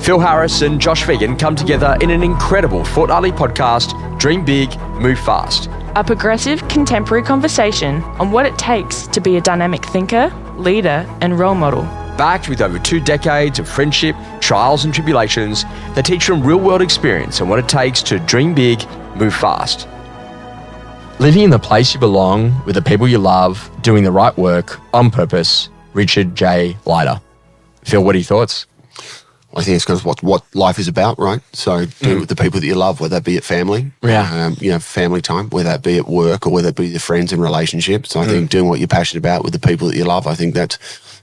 Phil Harris and Josh Phegan come together in an incredible fortnightly podcast, Dream Big, Move Fast. A progressive, contemporary conversation on what it takes to be a dynamic thinker, leader, and role model. Backed with over 2 decades of friendship, trials and tribulations that teach from real-world experience and what it takes to dream big, move fast. Living in the place you belong, with the people you love, doing the right work, on purpose, Richard J. Leiter. Phil, what are your thoughts? I think it's because what life is about, right? So do it with the people that you love, whether that be at family, family time, whether that be at work or whether it be your friends and relationships. So I think doing what you're passionate about with the people that you love, I think that's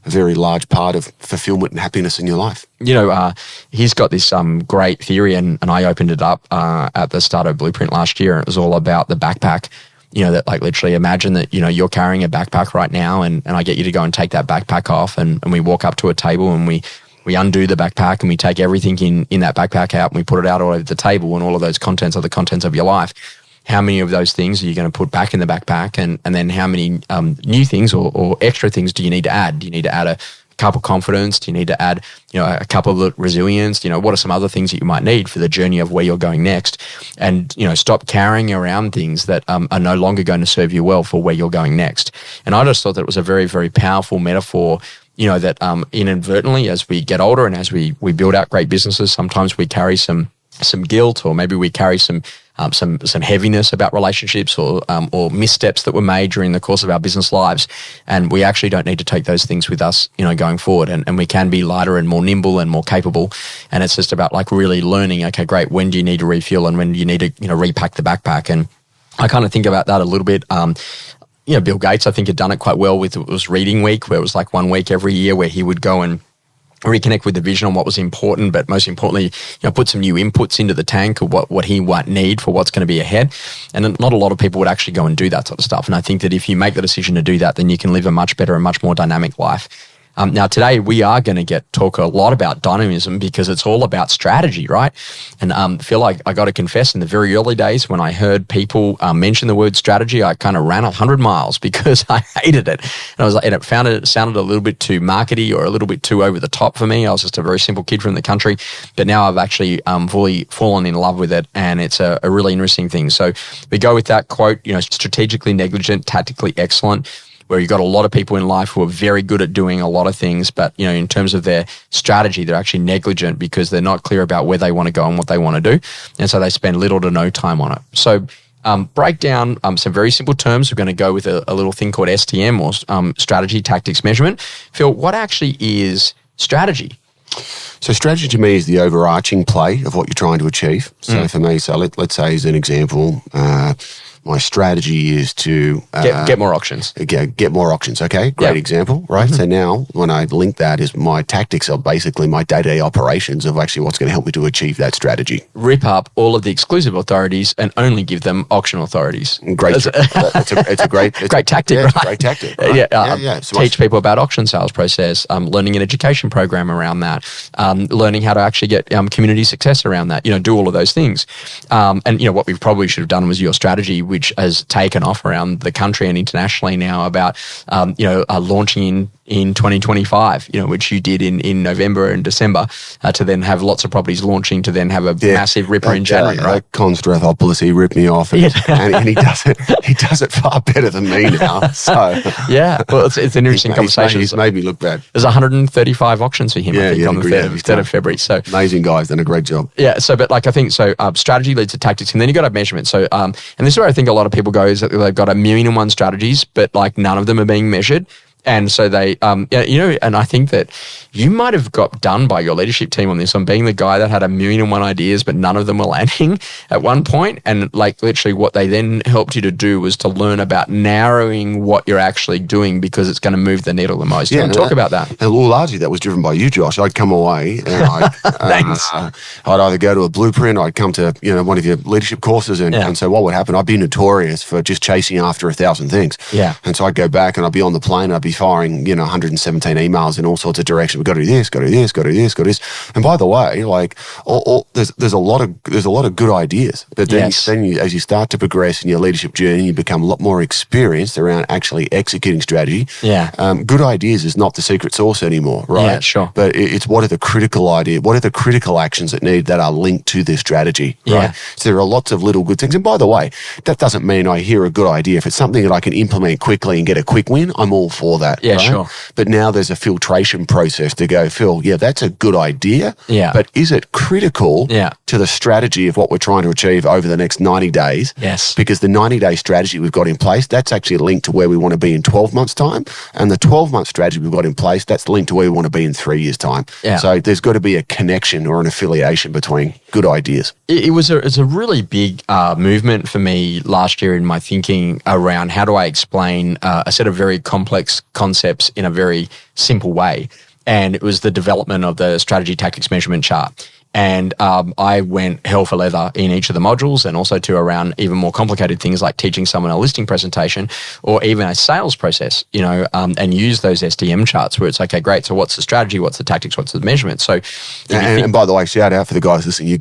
a very large part of fulfillment and happiness in your life. You know, he's got this great theory, and I opened it up at the start of Blueprint last year, and it was all about the backpack. You know, that like literally imagine that, you know, you're carrying a backpack right now and I get you to go and take that backpack off and we walk up to a table and we undo the backpack and we take everything in that backpack out and we put it out all over the table, and all of those contents are the contents of your life. How many of those things are you going to put back in the backpack, and then how many new things or extra things do you need to add? Do you need to add a cup of confidence? Do you need to add, you know, a cup of resilience? You know, what are some other things that you might need for the journey of where you're going next? And, you know, stop carrying around things that are no longer going to serve you well for where you're going next. And I just thought that it was a very, very powerful metaphor, you know, that inadvertently, as we get older and as we build out great businesses, sometimes we carry some guilt, or maybe we carry some heaviness about relationships or missteps that were made during the course of our business lives. And we actually don't need to take those things with us, you know, going forward. And we can be lighter and more nimble and more capable. And it's just about like really learning, okay, great, when do you need to refuel and when do you need to, you know, repack the backpack? And I kind of think about that a little bit. You know, Bill Gates, I think, had done it quite well with, it was Reading Week, where it was like 1 week every year where he would go and reconnect with the vision on what was important, but most importantly, you know, put some new inputs into the tank of what he might need for what's going to be ahead. And not a lot of people would actually go and do that sort of stuff. And I think that if you make the decision to do that, then you can live a much better and much more dynamic life. Now, today we are going to talk a lot about dynamism because it's all about strategy, right? And feel like I got to confess, in the very early days when I heard people mention the word strategy, I kind of ran 100 miles because I hated it. And I was like, and it sounded a little bit too markety or a little bit too over the top for me. I was just a very simple kid from the country, but now I've actually fully fallen in love with it, and it's a really interesting thing. So we go with that quote, you know, strategically negligent, tactically excellent, where you've got a lot of people in life who are very good at doing a lot of things, but, you know, in terms of their strategy, they're actually negligent because they're not clear about where they want to go and what they want to do. And so they spend little to no time on it. So break down some very simple terms. We're going to go with a little thing called STM, or strategy, tactics, measurement. Phil, what actually is strategy? So strategy to me is the overarching play of what you're trying to achieve. So for me, let's say as an example, my strategy is to get more auctions. Get more auctions. Okay, great example, right? So now when I link that, is my tactics are basically my day-to-day operations of actually what's going to help me to achieve that strategy. Rip up all of the exclusive authorities and only give them auction authorities. Great. It's a great tactic, right? It's a great tactic. Right? So teach people about auction sales process, learning an education program around that, learning how to actually get community success around that. You know, do all of those things. And you know what we probably should have done was your strategy, which has taken off around the country and internationally now about, launching in 2025, you know, which you did in November and December, to then have lots of properties launching, to then have a massive ripper in January, right? Con Strathopoulos, he ripped me off, and he does it far better than me now. So yeah, well, it's an interesting conversation. He's made me look bad. There's 135 auctions for him, I think, on the 3rd of February. So amazing guys, done a great job. Yeah. So, but like I think so, strategy leads to tactics, and then you got to have measurement. So, and this is where I think a lot of people go, is that they've got 1,000,001 strategies, but like none of them are being measured. And so they, and I think that you might have got done by your leadership team on this, on being the guy that had 1,000,001 ideas, but none of them were landing at one point. And like literally what they then helped you to do was to learn about narrowing what you're actually doing, because it's going to move the needle the most. Yeah, talk about that. And largely that was driven by you, Josh. I'd come away and I'd either go to a Blueprint, or I'd come to, you know, one of your leadership courses, and so what would happen? I'd be notorious for just chasing after 1,000 things. Yeah. And so I'd go back and I'd be on the plane, I'd be firing, 117 emails in all sorts of directions. We've got to do this, got to do this, got to do this, got to do this. And by the way, like there's a lot of good ideas. But then, as you start to progress in your leadership journey, you become a lot more experienced around actually executing strategy. Yeah. Good ideas is not the secret sauce anymore, right? Yeah, sure. But it's what are the critical ideas, what are the critical actions that are linked to this strategy, right? Yeah. So there are lots of little good things. And by the way, that doesn't mean I hear a good idea. If it's something that I can implement quickly and get a quick win, I'm all for that. Yeah, right? sure. But now there's a filtration process to go, Phil, that's a good idea. Yeah. But is it critical to the strategy of what we're trying to achieve over the next 90 days? Yes. Because the 90-day strategy we've got in place, that's actually linked to where we want to be in 12 months' time. And the 12-month strategy we've got in place, that's linked to where we want to be in 3 years' time. Yeah. So there's got to be a connection or an affiliation between good ideas. It's a really big movement for me last year in my thinking around how do I explain a set of very complex concepts in a very simple way. And it was the development of the strategy tactics measurement chart. And I went hell for leather in each of the modules, and also to around even more complicated things like teaching someone a listing presentation or even a sales process, and use those SDM charts where it's, okay, great. So what's the strategy? What's the tactics? What's the measurement? So, and by the way, shout out for the guys listening.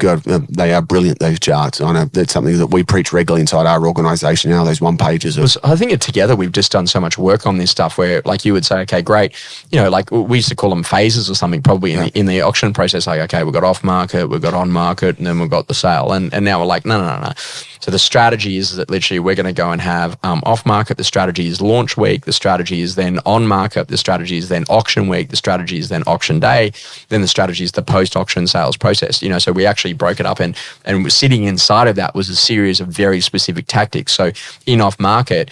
They are brilliant, those charts. I know that's something that we preach regularly inside our organisation now, those one pages. I think together we've just done so much work on this stuff where, like, you would say, okay, great. Like we used to call them phases or something probably in the auction process. Like, okay, we've got off market, we've got on market, and then we've got the sale. And now we're like, no. So the strategy is that literally we're going to go and have off market. The strategy is launch week. The strategy is then on market. The strategy is then auction week. The strategy is then auction day. Then the strategy is the post auction sales process. So we actually broke it up, and sitting inside of that was a series of very specific tactics. So in off market,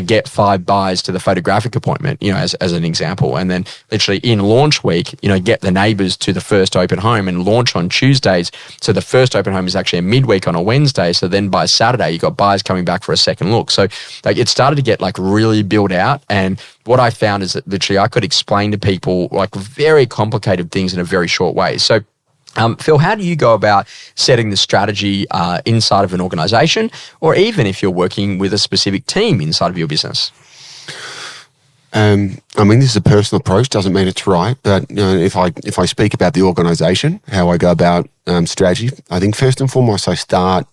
get 5 buys to the photographic appointment, as an example. And then literally in launch week, get the neighbors to the first open home and launch on Tuesdays. So the first open home is actually a midweek on a Wednesday. So then by Saturday, you got buyers coming back for a second look. So like it started to get like really built out. And what I found is that literally I could explain to people like very complicated things in a very short way. So Phil, how do you go about setting the strategy inside of an organization, or even if you're working with a specific team inside of your business? This is a personal approach, doesn't mean it's right, but if I speak about the organisation, how I go about strategy, I think first and foremost I start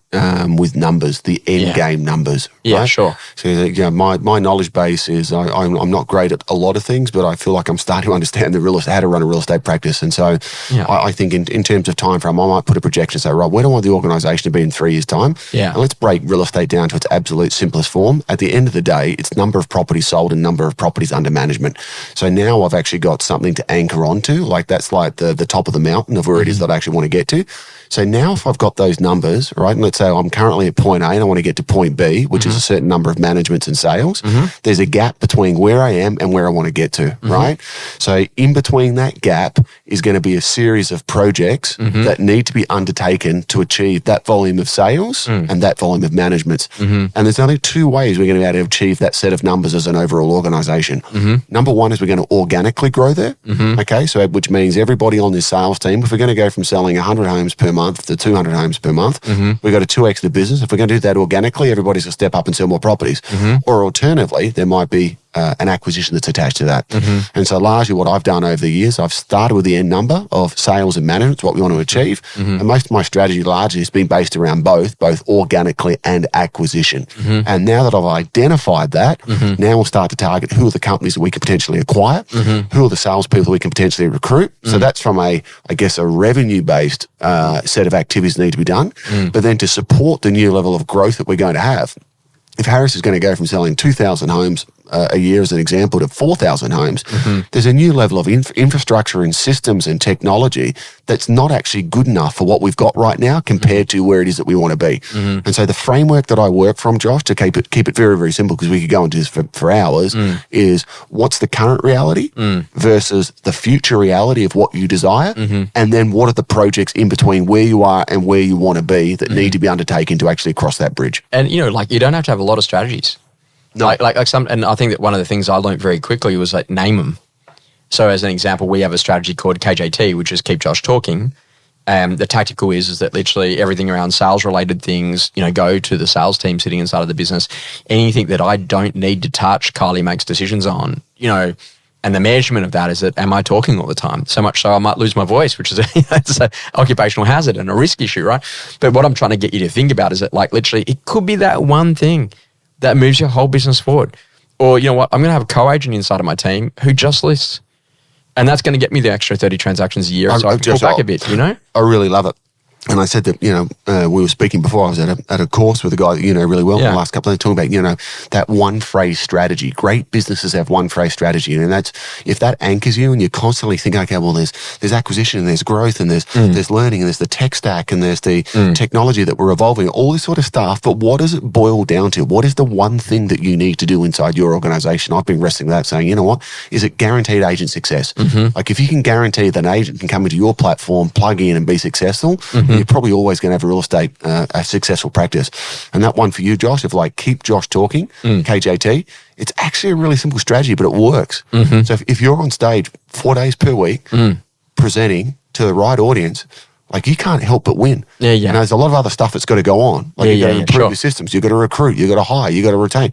with numbers, the end game numbers. Yeah, right? sure. So my knowledge base is I'm not great at a lot of things, but I feel like I'm starting to understand how to run a real estate practice, and so I think in terms of time frame, I might put a projection and say, right, where do I want the organisation to be in 3 years' time? Yeah. And let's break real estate down to its absolute simplest form. At the end of the day, it's number of properties sold and number of properties under management. So now I've actually got something to anchor onto, like that's like the top of the mountain of where it is that I actually want to get to. So now if I've got those numbers, right, and let's say I'm currently at point A and I want to get to point B, which is a certain number of managements and sales, there's a gap between where I am and where I want to get to, right? So in between that gap is going to be a series of projects that need to be undertaken to achieve that volume of sales and that volume of managements. And there's only 2 ways we're going to be able to achieve that set of numbers as an overall organisation. Number one is we're going to organically grow there, okay? So which means everybody on this sales team, if we're going to go from selling 100 homes per month to 200 homes per month, we've got to 2x the business. If we're going to do that organically, everybody's going to step up and sell more properties. Or alternatively, there might be an acquisition that's attached to that. And so largely what I've done over the years, I've started with the end number of sales and management, what we want to achieve. And most of my strategy largely has been based around both organically and acquisition. And now that I've identified that, now we'll start to target who are the companies that we can potentially acquire, who are the salespeople we can potentially recruit. So that's from a revenue-based set of activities that need to be done. But then to support the new level of growth that we're going to have, if Harris is going to go from selling 2,000 homes a year as an example to 4,000 homes, there's a new level of infrastructure and systems and technology that's not actually good enough for what we've got right now compared to where it is that we want to be. And so the framework that I work from, Josh, to keep it very, very simple, because we could go into this for hours, is what's the current reality versus the future reality of what you desire, and then what are the projects in between where you are and where you want to be that need to be undertaken to actually cross that bridge. And, you don't have to have a lot of strategies. No. And I think that one of the things I learned very quickly was like name them. So as an example, we have a strategy called KJT, which is Keep Josh Talking. The tactical is that literally everything around sales related things, go to the sales team sitting inside of the business. Anything that I don't need to touch, Kylie makes decisions on. and the measurement of that is that, am I talking all the time? So much so I might lose my voice, which is it's an occupational hazard and a risk issue, right? But what I'm trying to get you to think about is that, like, literally, it could be that one thing that moves your whole business forward. Or, you know what, I'm going to have a co-agent inside of my team who just lists. And that's going to get me the extra 30 transactions a year. So I can pull back a bit, I really love it. And I said that, we were speaking before. I was at a course with a guy that really well in the last couple of days, talking about, that one phrase strategy. Great businesses have one phrase strategy. And that's, if that anchors you and you constantly think, okay, well, there's acquisition and there's growth and there's learning and there's the tech stack and there's the technology that we're evolving, all this sort of stuff. But what does it boil down to? What is the one thing that you need to do inside your organization? I've been wrestling with that, saying, you know what? Is it guaranteed agent success? Like, if you can guarantee that an agent can come into your platform, plug in and be successful, you're probably always going to have a real estate, a successful practice. And that one for you, Josh, of like, keep Josh talking, KJT, it's actually a really simple strategy, but it works. So if you're on stage 4 days per week, presenting to the right audience, like, you can't help but win. And there's a lot of other stuff that's got to go on. Like, you've got to improve your systems, you've got to recruit, you've got to hire, you've got to retain.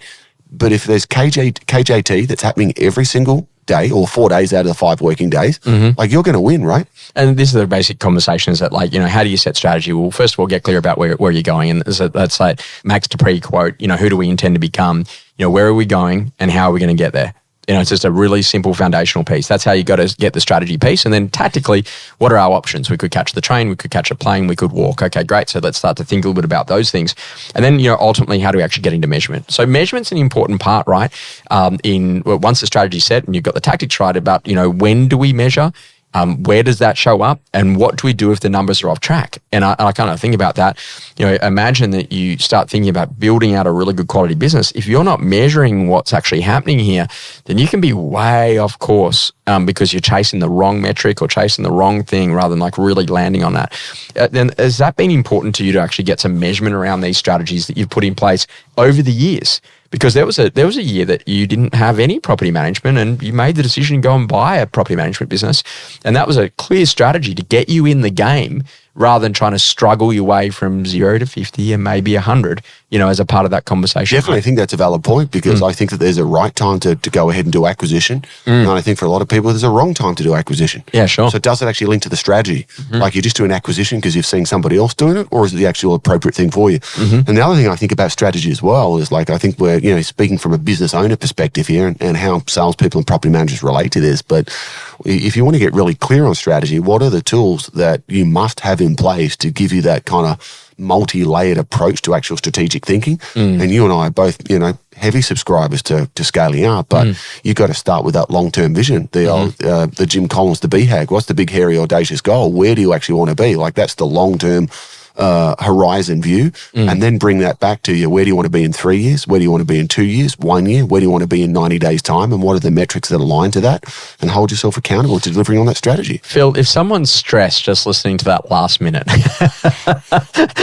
But if there's KJT that's happening every single day or 4 days out of the 5 working days, like, you're going to win, right? And this is the basic conversations that, like, how do you set strategy? Well, first of all, get clear about where you're going. And that's like Max Dupree quote, who do we intend to become? Where are we going and how are we going to get there? It's just a really simple foundational piece. That's how you got to get the strategy piece. And then tactically, what are our options? We could catch the train, we could catch a plane, we could walk. Okay, great. So let's start to think a little bit about those things. And then, ultimately, how do we actually get into measurement? So measurement's an important part, right? Once the strategy's set and you've got the tactics right about, when do we measure? Where does that show up, and what do we do if the numbers are off track? And I kind of think about that. Imagine that you start thinking about building out a really good quality business. If you're not measuring what's actually happening here, then you can be way off course because you're chasing the wrong metric or chasing the wrong thing rather than like really landing on that. Then has that been important to you to actually get some measurement around these strategies that you've put in place over the years? Because there was a year that you didn't have any property management and you made the decision to go and buy a property management business. And that was a clear strategy to get you in the game rather than trying to struggle your way from 0 to 50 and maybe 100, as a part of that conversation. Definitely, I think that's a valid point because I think that there's a right time to go ahead and do acquisition. And I think for a lot of people, there's a wrong time to do acquisition. Yeah, sure. So does it actually link to the strategy? Like, you're just doing acquisition because you've seen somebody else doing it, or is it the actual appropriate thing for you? And the other thing I think about strategy as well is, like, I think we're, speaking from a business owner perspective here and how salespeople and property managers relate to this. But if you want to get really clear on strategy, what are the tools that you must have in place to give you that kind of multi-layered approach to actual strategic thinking? And you and I are both, heavy subscribers to scaling up, but you've got to start with that long-term vision. The Jim Collins, the BHAG, what's the big, hairy, audacious goal? Where do you actually want to be? Like, that's the long-term horizon view, and then bring that back to you. Where do you want to be in 3 years? Where do you want to be in 2 years, 1 year? Where do you want to be in 90 days' time? And what are the metrics that align to that? And hold yourself accountable to delivering on that strategy. Phil, if someone's stressed just listening to that last minute,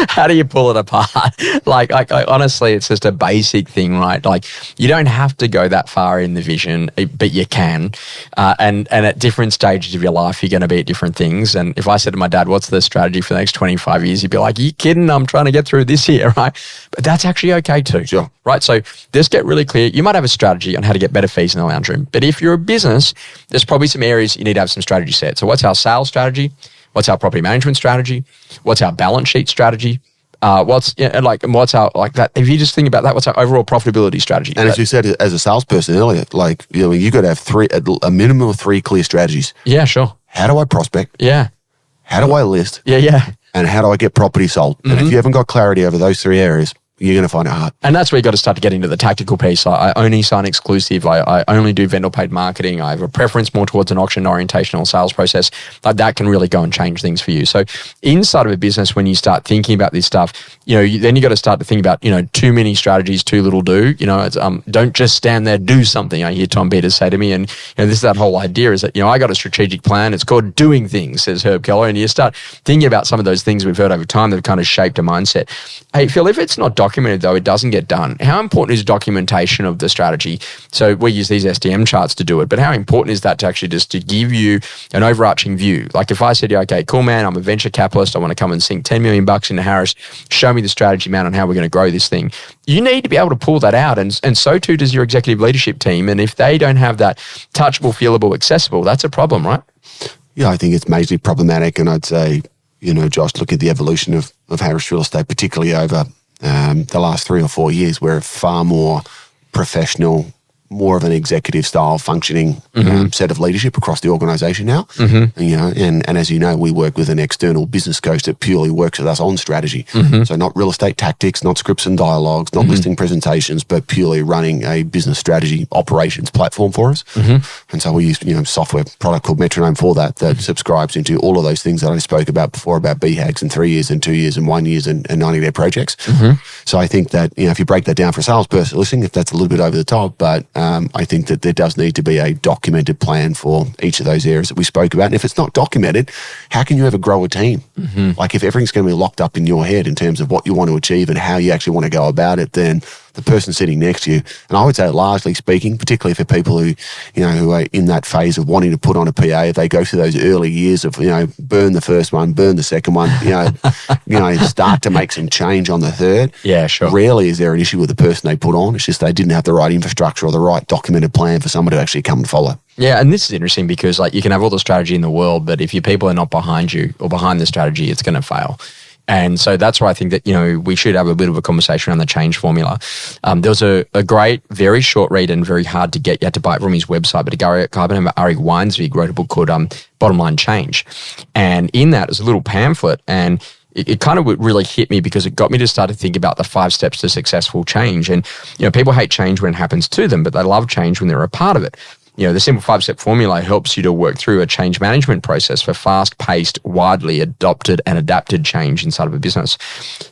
how do you pull it apart? Like, honestly, it's just a basic thing, right? Like, you don't have to go that far in the vision, but you can. And at different stages of your life, you're going to be at different things. And if I said to my dad, what's the strategy for the next 25 years? He'd be like, are you kidding? I'm trying to get through this year, right? But that's actually okay too, sure. Right? So just get really clear. You might have a strategy on how to get better fees in the lounge room, but if you're a business, there's probably some areas you need to have some strategy set. So what's our sales strategy? What's our property management strategy? What's our balance sheet strategy? What's our, like that? If you just think about that, what's our overall profitability strategy? And as you said, as a salesperson earlier, like, you got to have a minimum of 3 clear strategies. Yeah, sure. How do I prospect? Yeah. How do I list? Yeah. And how do I get property sold? And if you haven't got clarity over those 3 areas, you're going to find it hard. And that's where you got to start to get into the tactical piece. I only sign exclusive. I only do vendor paid marketing. I have a preference more towards an auction orientational sales process. Like, that can really go and change things for you. So inside of a business, when you start thinking about this stuff, then you got to start to think about, too many strategies, too little do. It's, don't just stand there, do something. I hear Tom Peters say to me, and this is that whole idea is that, I got a strategic plan. It's called doing things, says Herb Keller. And you start thinking about some of those things we've heard over time that have kind of shaped a mindset. Hey, Phil, if it's not documented, though, it doesn't get done. How important is documentation of the strategy? So we use these SDM charts to do it, but how important is that to actually just to give you an overarching view? Like if I said, okay, cool, man, I'm a venture capitalist. I want to come and sink $10 million into Harris. Show me the strategy, man, on how we're going to grow this thing. You need to be able to pull that out, and so too does your executive leadership team. And if they don't have that touchable, feelable, accessible, that's a problem, right? Yeah, I think it's majorly problematic, and I'd say, Josh, look at the evolution of Harris Real Estate, particularly over the last 3 or 4 years. We're far more professional, more of an executive style functioning set of leadership across the organisation now. And as you know, we work with an external business coach that purely works with us on strategy. So not real estate tactics, not scripts and dialogues, not listing presentations, but purely running a business strategy operations platform for us. And so we use software product called Metronome for that subscribes into all of those things that I spoke about before about BHAGs and 3 years and 2 years and 1 year and 90-day projects. So I think that if you break that down for a salesperson listening, if that's a little bit over the top, but I think that there does need to be a documented plan for each of those areas that we spoke about. And if it's not documented, how can you ever grow a team? Like if everything's going to be locked up in your head in terms of what you want to achieve and how you actually want to go about it, then the person sitting next to you, and I would say largely speaking, particularly for people who are in that phase of wanting to put on a PA, if they go through those early years of, burn the first one, burn the second one, start to make some change on the third. Yeah, sure. Rarely is there an issue with the person they put on. It's just they didn't have the right infrastructure or the right documented plan for someone to actually come and follow. Yeah, and this is interesting because you can have all the strategy in the world, but if your people are not behind you or behind the strategy, it's going to fail. And so that's why I think that, we should have a bit of a conversation around the change formula. There was a great, very short read and very hard to get. You had to buy it from his website, but a guy by the name of Ari Weinsvig wrote a book called Bottom Line Change. And in that is a little pamphlet, and it kind of really hit me because it got me to start to think about the 5 steps to successful change. And, people hate change when it happens to them, but they love change when they're a part of it. The simple 5-step formula helps you to work through a change management process for fast-paced, widely adopted and adapted change inside of a business.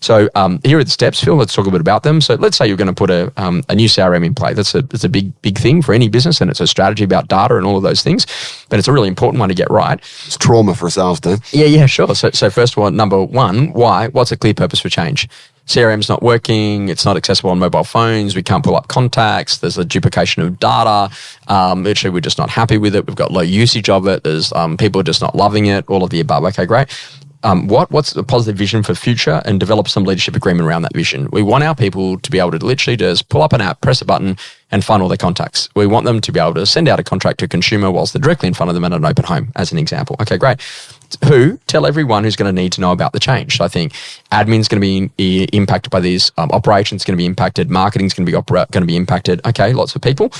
So here are the steps, Phil. Let's talk a bit about them. So let's say you're going to put a new CRM in play. That's a big thing for any business, and it's a strategy about data and all of those things. But it's a really important one to get right. It's trauma for a sales team. Yeah, sure. So first of all, number one, why? What's a clear purpose for change? CRM's not working. It's not accessible on mobile phones. We can't pull up contacts. There's a duplication of data. Literally, we're just not happy with it. We've got low usage of it. There's people are just not loving it. All of the above. Okay, great. What's the positive vision for future, and develop some leadership agreement around that vision. We want our people to be able to literally just pull up an app, press a button, and find all their contacts. We want them to be able to send out a contract to a consumer whilst they're directly in front of them at an open home, as an example. Okay, great. Tell everyone who's going to need to know about the change. So I think admin's going to be impacted by this, operations going to be impacted, marketing's going to be impacted. Okay, lots of people.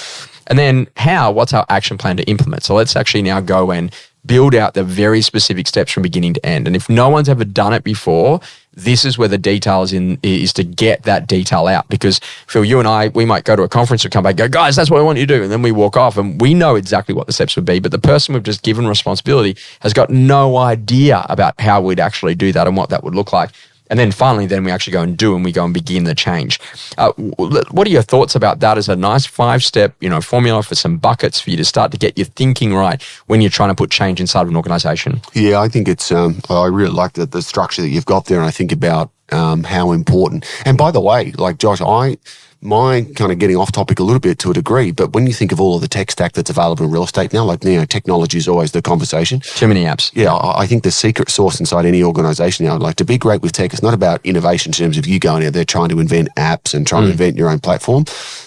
And then what's our action plan to implement? So let's actually now go and build out the very specific steps from beginning to end. And if no one's ever done it before, this is where the detail is to get that detail out. Because Phil, you and I, we might go to a conference and come back and go, guys, that's what I want you to do. And then we walk off and we know exactly what the steps would be. But the person we've just given responsibility has got no idea about how we'd actually do that and what that would look like. And then finally, we actually go and do, and we go and begin the change. What are your thoughts about that as a nice 5-step, formula for some buckets for you to start to get your thinking right when you're trying to put change inside of an organization? Yeah, I think it's, I really like the structure that you've got there, and I think about how important. And by the way, Josh, my kind of getting off topic a little bit to a degree, but when you think of all of the tech stack that's available in real estate now, technology is always the conversation. Too many apps. Yeah, I think the secret sauce inside any organization now, to be great with tech, it's not about innovation in terms of you going out there trying to invent apps and trying to invent your own platform.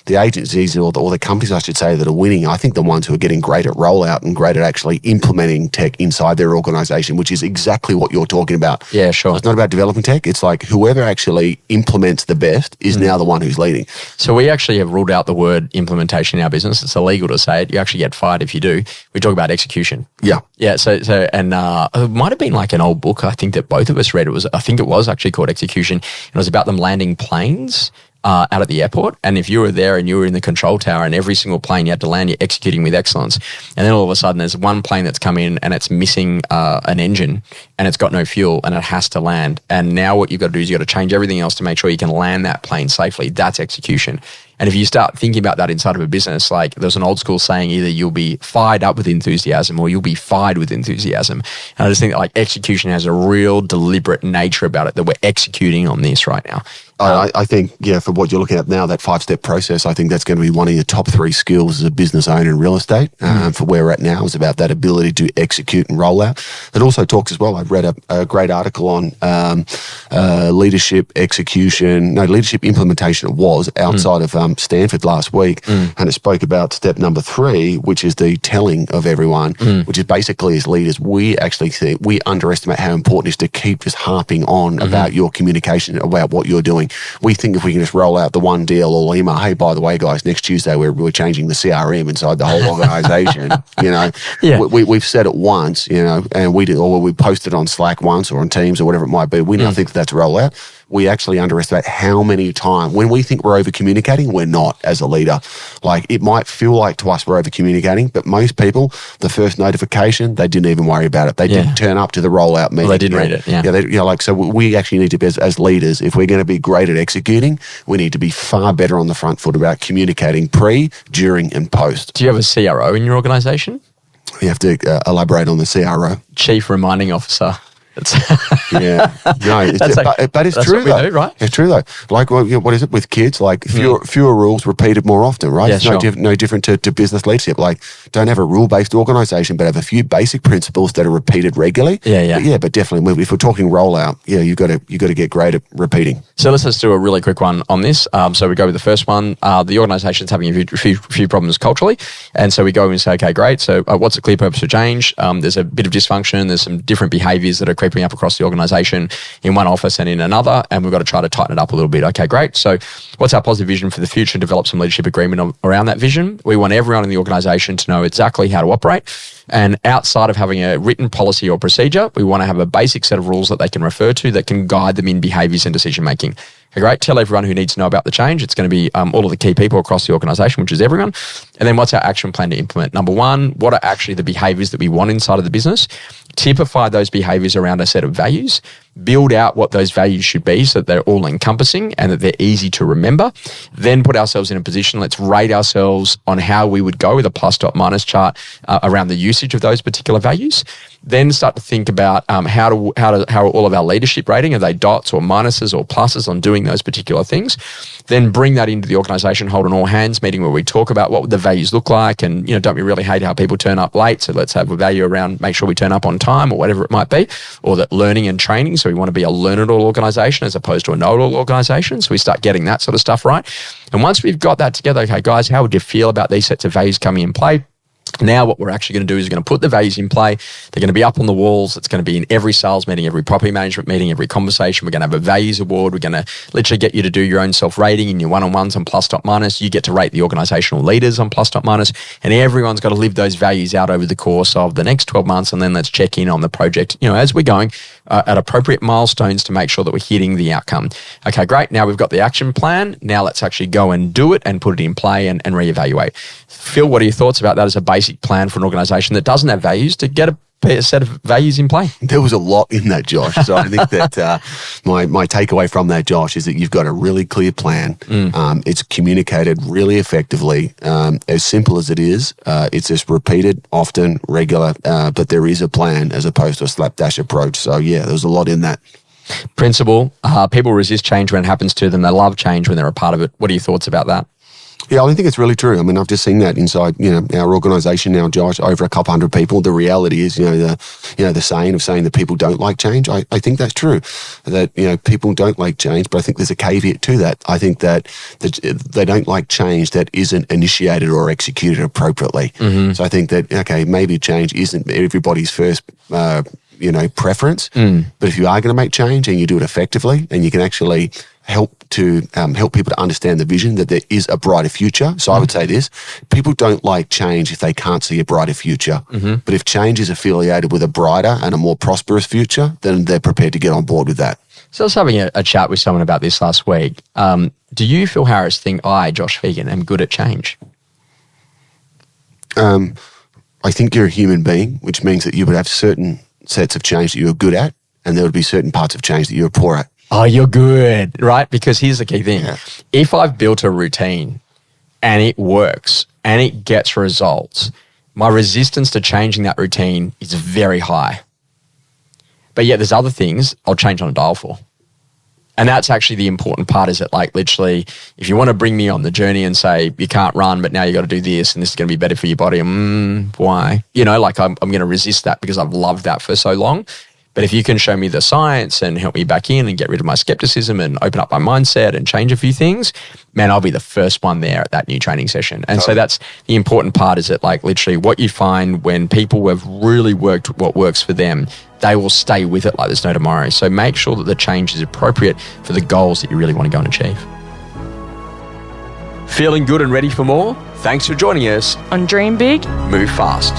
The agencies or the companies, I should say, that are winning, I think the ones who are getting great at rollout and great at actually implementing tech inside their organization, which is exactly what you're talking about. Yeah, sure. So it's not about developing tech. It's like whoever actually implements the best is now the one who's leading. So we actually have ruled out the word implementation in our business. It's illegal to say it. You actually get fired if you do. We talk about execution. Yeah. Yeah. So it might have been like an old book. I think that both of us read. I think it was actually called Execution. And it was about them landing planes out at the airport. And if you were there and you were in the control tower and every single plane you had to land, you're executing with excellence. And then all of a sudden there's one plane that's come in and it's missing an engine and it's got no fuel and it has to land. And now what you've got to do is you've got to change everything else to make sure you can land that plane safely. That's execution. And if you start thinking about that inside of a business, there's an old school saying, either you'll be fired up with enthusiasm or you'll be fired with enthusiasm. And I just think that execution has a real deliberate nature about it, that we're executing on this right now. I think, for what you're looking at now, that 5-step process, I think that's going to be one of your top 3 skills as a business owner in real estate. For where we're at now is about that ability to execute and roll out. It also talks as well, I've read a great article on leadership implementation. It was outside of Stanford last week, and it spoke about step number 3, which is the telling of everyone, which is basically as leaders, we actually think we underestimate how important it is to keep just harping on about your communication, about what you're doing. We think if we can just roll out the one deal or email, hey, by the way, guys, next Tuesday we're changing the CRM inside the whole organisation. We've said it once, and we posted on Slack once or on Teams or whatever it might be. We now think that's a rollout. We actually underestimate how many times when we think we're over communicating, we're not as a leader. Like, it might feel like to us we're over communicating, but most people, the first notification, they didn't even worry about it. They didn't turn up to the rollout meeting. Well, they didn't read it. So we actually need to be as leaders, if we're going to be great at executing, we need to be far better on the front foot about communicating pre, during, and post. Do you have a CRO in your organisation? You have to elaborate on the CRO. Chief Reminding Officer. But it's true though, do, right? It's true though. Like, what is it with kids? Like, fewer rules repeated more often, right? It's no different to business leadership. Like, don't have a rule-based organisation, but have a few basic principles that are repeated regularly. But definitely, if we're talking rollout, you've got to get great at repeating. So let's do a really quick one on this. So we go with the first one. The organisation's having a few problems culturally, and so we go and say, okay, great. So what's the clear purpose for change? There's a bit of dysfunction. There's some different behaviours that are creeping up across the organisation in one office and in another, and we've got to try to tighten it up a little bit. Okay, great. So what's our positive vision for the future? Develop some leadership agreement around that vision. We want everyone in the organisation to know exactly how to operate. And outside of having a written policy or procedure, we want to have a basic set of rules that they can refer to that can guide them in behaviours and decision making. Okay, great. Tell everyone who needs to know about the change. It's going to be all of the key people across the organisation, which is everyone. And then what's our action plan to implement? Number 1, what are actually the behaviours that we want inside of the business? Typify those behaviours around a set of values. Build out what those values should be so that they're all encompassing and that they're easy to remember. Then put ourselves in a position, let's rate ourselves on how we would go with a plus dot minus chart around the usage of those particular values. Then start to think about how are all of our leadership rating, are they dots or minuses or pluses on doing those particular things? Then bring that into the organisation, hold an all hands meeting where we talk about what would the values look like, and don't we really hate how people turn up late? So let's have a value around make sure we turn up on time or whatever it might be, or that learning and training. So we want to be a learn-it-all organisation as opposed to a know-it-all organisation. So we start getting that sort of stuff right. And once we've got that together, okay, guys, how would you feel about these sets of values coming in play? Now what we're actually going to do is we're going to put the values in play. They're going to be up on the walls. It's going to be in every sales meeting, every property management meeting, every conversation. We're going to have a values award. We're going to literally get you to do your own self-rating in your one-on-ones on plus dot minus. You get to rate the organisational leaders on plus dot minus, and everyone's got to live those values out over the course of the next 12 months, and then let's check in on the project, as we're going at appropriate milestones to make sure that we're hitting the outcome. Okay, great. Now we've got the action plan. Now let's actually go and do it and put it in play and reevaluate. Phil, what are your thoughts about that as a basic plan for an organisation that doesn't have values to get a set of values in play? There was a lot in that, Josh. So I think that my takeaway from that, Josh, is that you've got a really clear plan. It's communicated really effectively. As simple as it is, it's just repeated, often, regular, but there is a plan as opposed to a slapdash approach. So yeah, there's a lot in that. Principle, people resist change when it happens to them. They love change when they're a part of it. What are your thoughts about that? Yeah, I think it's really true. I mean, I've just seen that inside, our organisation now, Josh, over a couple hundred people. The reality is, the saying that people don't like change. I think that's true. That, people don't like change, but I think there's a caveat to that. I think that they don't like change that isn't initiated or executed appropriately. Mm-hmm. So I think that, okay, maybe change isn't everybody's first preference. But if you are going to make change and you do it effectively and you can actually help people to understand the vision that there is a brighter future. So I would say this, people don't like change if they can't see a brighter future. Mm-hmm. But if change is affiliated with a brighter and a more prosperous future, then they're prepared to get on board with that. So I was having a chat with someone about this last week. Do you, Phil Harris, think I, Josh Phegan, am good at change? I think you're a human being, which means that you would have certain sets of change that you're good at, and there would be certain parts of change that you're poor at. Oh, you're good, right? Because here's the key thing. Yeah. If I've built a routine and it works and it gets results, my resistance to changing that routine is very high. But yet there's other things I'll change on a dial for. And that's actually the important part, is that like literally, if you want to bring me on the journey and say, you can't run, but now you got to do this and this is going to be better for your body. Why? You know, like I'm going to resist that because I've loved that for so long. But if you can show me the science and help me back in and get rid of my skepticism and open up my mindset and change a few things, man, I'll be the first one there at that new training session. And so that's the important part, is that like literally what you find when people have really worked what works for them, they will stay with it like there's no tomorrow. So make sure that the change is appropriate for the goals that you really want to go and achieve. Feeling good and ready for more? Thanks for joining us On Dream Big, Move Fast.